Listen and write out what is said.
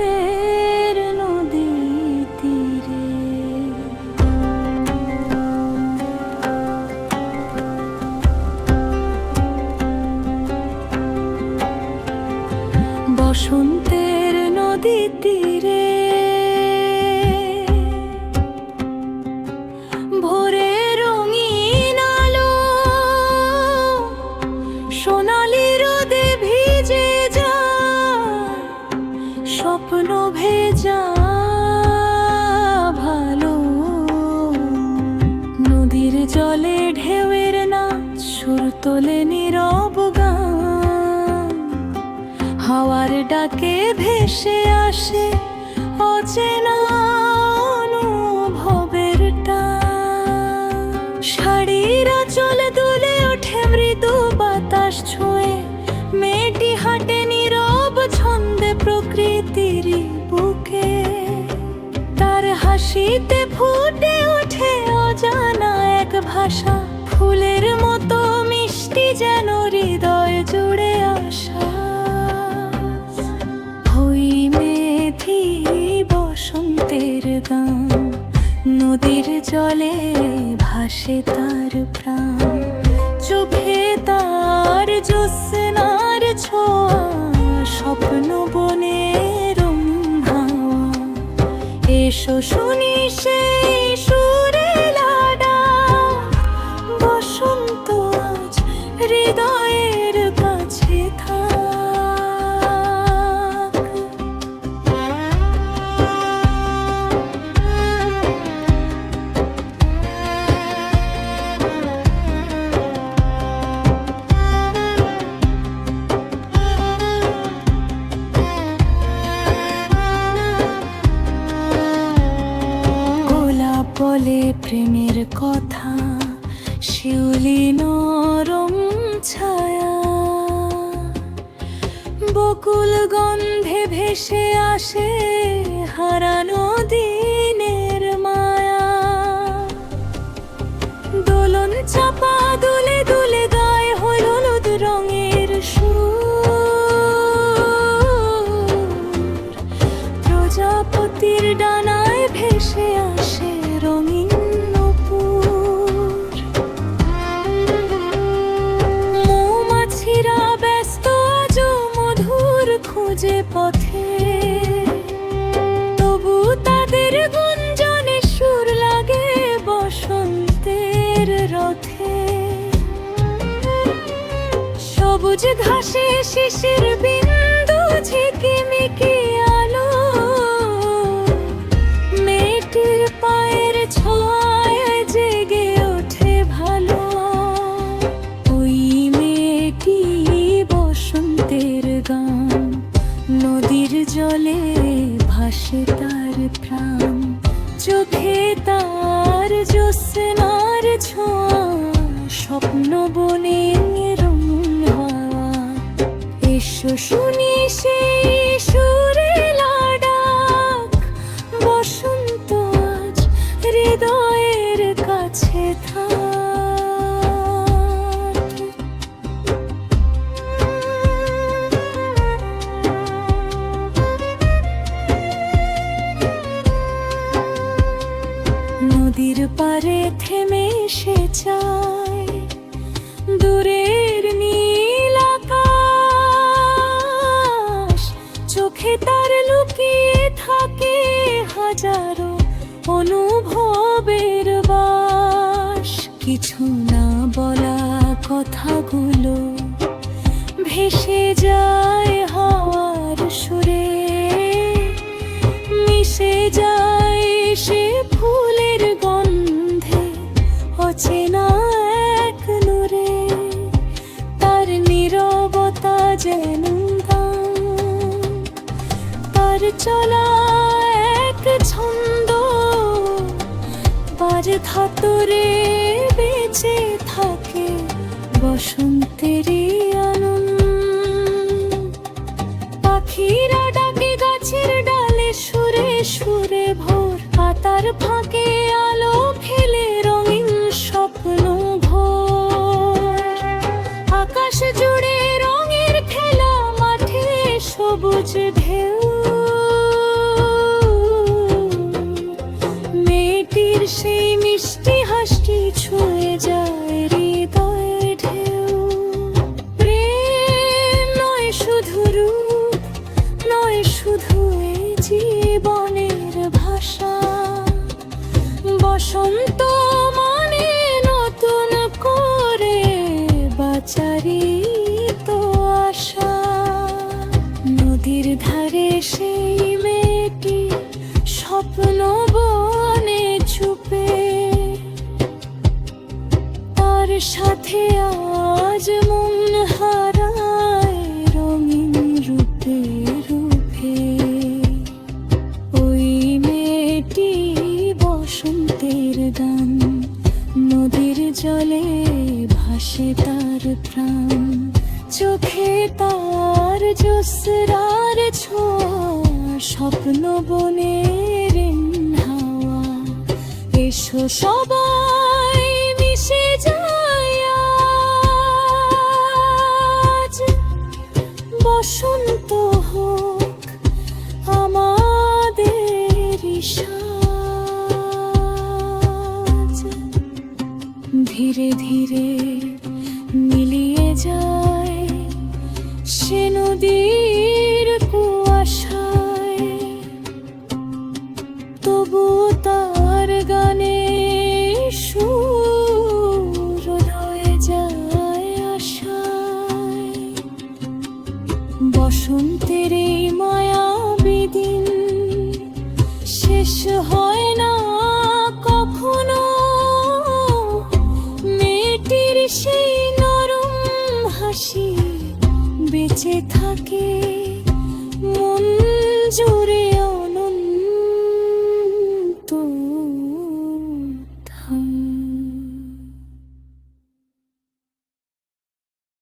বসন্তের নদী তীরে বসন্তের নদী তীরে ভোরে রঙিন আলো সোনালি রোদে ভিজে যায় স্বপ্ন ভেজা ভালো নদীর জলে ঢেউয়ের নাচ সুর তোলে নীরব গান হাওয়ার ডাকে ভেসে আসে অচেনা অনুভবের টান শাড়িরা চলে দুলে ওঠে মৃদু বাতাস ছুঁয়ে মেয়েটি হাঁটে নীরব ছন্দে প্রকৃতির বুকে তার হাসিতে ফুটে ওঠে অজানা এক ভাষা ফুলের মতো মিষ্টি যেন হৃদয় জুড়ে আসা বসন্তের গান নদীর জলে ভাসে তার প্রাণ চোখে তার জ্যোৎস্নার ছোঁয়া স্বপ্ন বনের হাওয়া এসো শুনি সেই সুরের ডাক বসন্ত আজ হৃদয়ের কাছে বলে প্রেমের কথা শিউলি নরম ছায়া বকুল গন্ধে ভেসে আসে হারানো দিনের মায়া দোলন চাপা দুলে দুলে গায়ে হলুদ রঙের সুর প্রজাপতির ডানায় ভেসে আসে রঙিন নূপুর মৌমাছিরা ব্যস্ত আজ মধুর খুঁজে পথে তবু তাদের গুঞ্জনে সুর লাগে বসন্তের রথে সবুজ ঘাসে শিশির বিন্দু ঝিকিমিকি আলো মেয়েটির পায়ের ছোঁয়ায় জেগে ওঠে ভালো ওই মেয়েটি বসন্তের গান নদীর জলে ভাসে তার প্রাণ চোখে তার জ্যোৎস্নার ছোঁয়া স্বপ্ন বনের হাওয়া এসো শুনি সেই সুরের ডাক বসন্ত আজ হৃদয়ের কাছে নদীর পারে থেমে সে চায় দূরের নীল আকাশ চোখে তার লুকিয়ে থাকে হাজারো অনুভবের বাস কিছু না বলা কথাগুলো ভেসে যায় হাওয়ার সুরে মিশে যায় সে ফুলের গন্ধে অচেনা এক নূরে তার নীরবতা যেন গান তার চলা এক ছন্দ পার ধাতুরে বেঁচে থাকে বসন্তেরই আনন্দ পাখিরা ডাকে গাছের ডালে সুরে সুরে ভোর পাতার ফাঁকে আলো ফেলে রঙিন স্বপ্ন ভোর আকাশ জুড়ে রঙের খেলা বসন্ত মানে নতুন করে বাঁচারি তো আশা। নদীর ধারে সেই মেয়েটি স্বপ্ন বনে চুপে, তার সাথে আজ মন হারায় রঙিন রূপে রূপে। ওই মেয়েটি বসন্তের গান, নদীর জলে ভাসে তার প্রাণ। চোখে তার জোসরার ছোঁয়া, স্বপ্ন বনের হাওয়া। এসো সবাই মিশে যায় আজ, বসন্ত হোক আমাদের সাজ। ধীরে ধীরে মিলিয়ে যায় সে নদীর কুয়াশায়, তবু তার গানে সুর রয়ে যায় আশায়। বসন্তের এই মায়াবী দিন শেষ হয় না কখনো। মেয়েটির সেই নরম হাসি বেঁচে থাকে মন জুড়ে।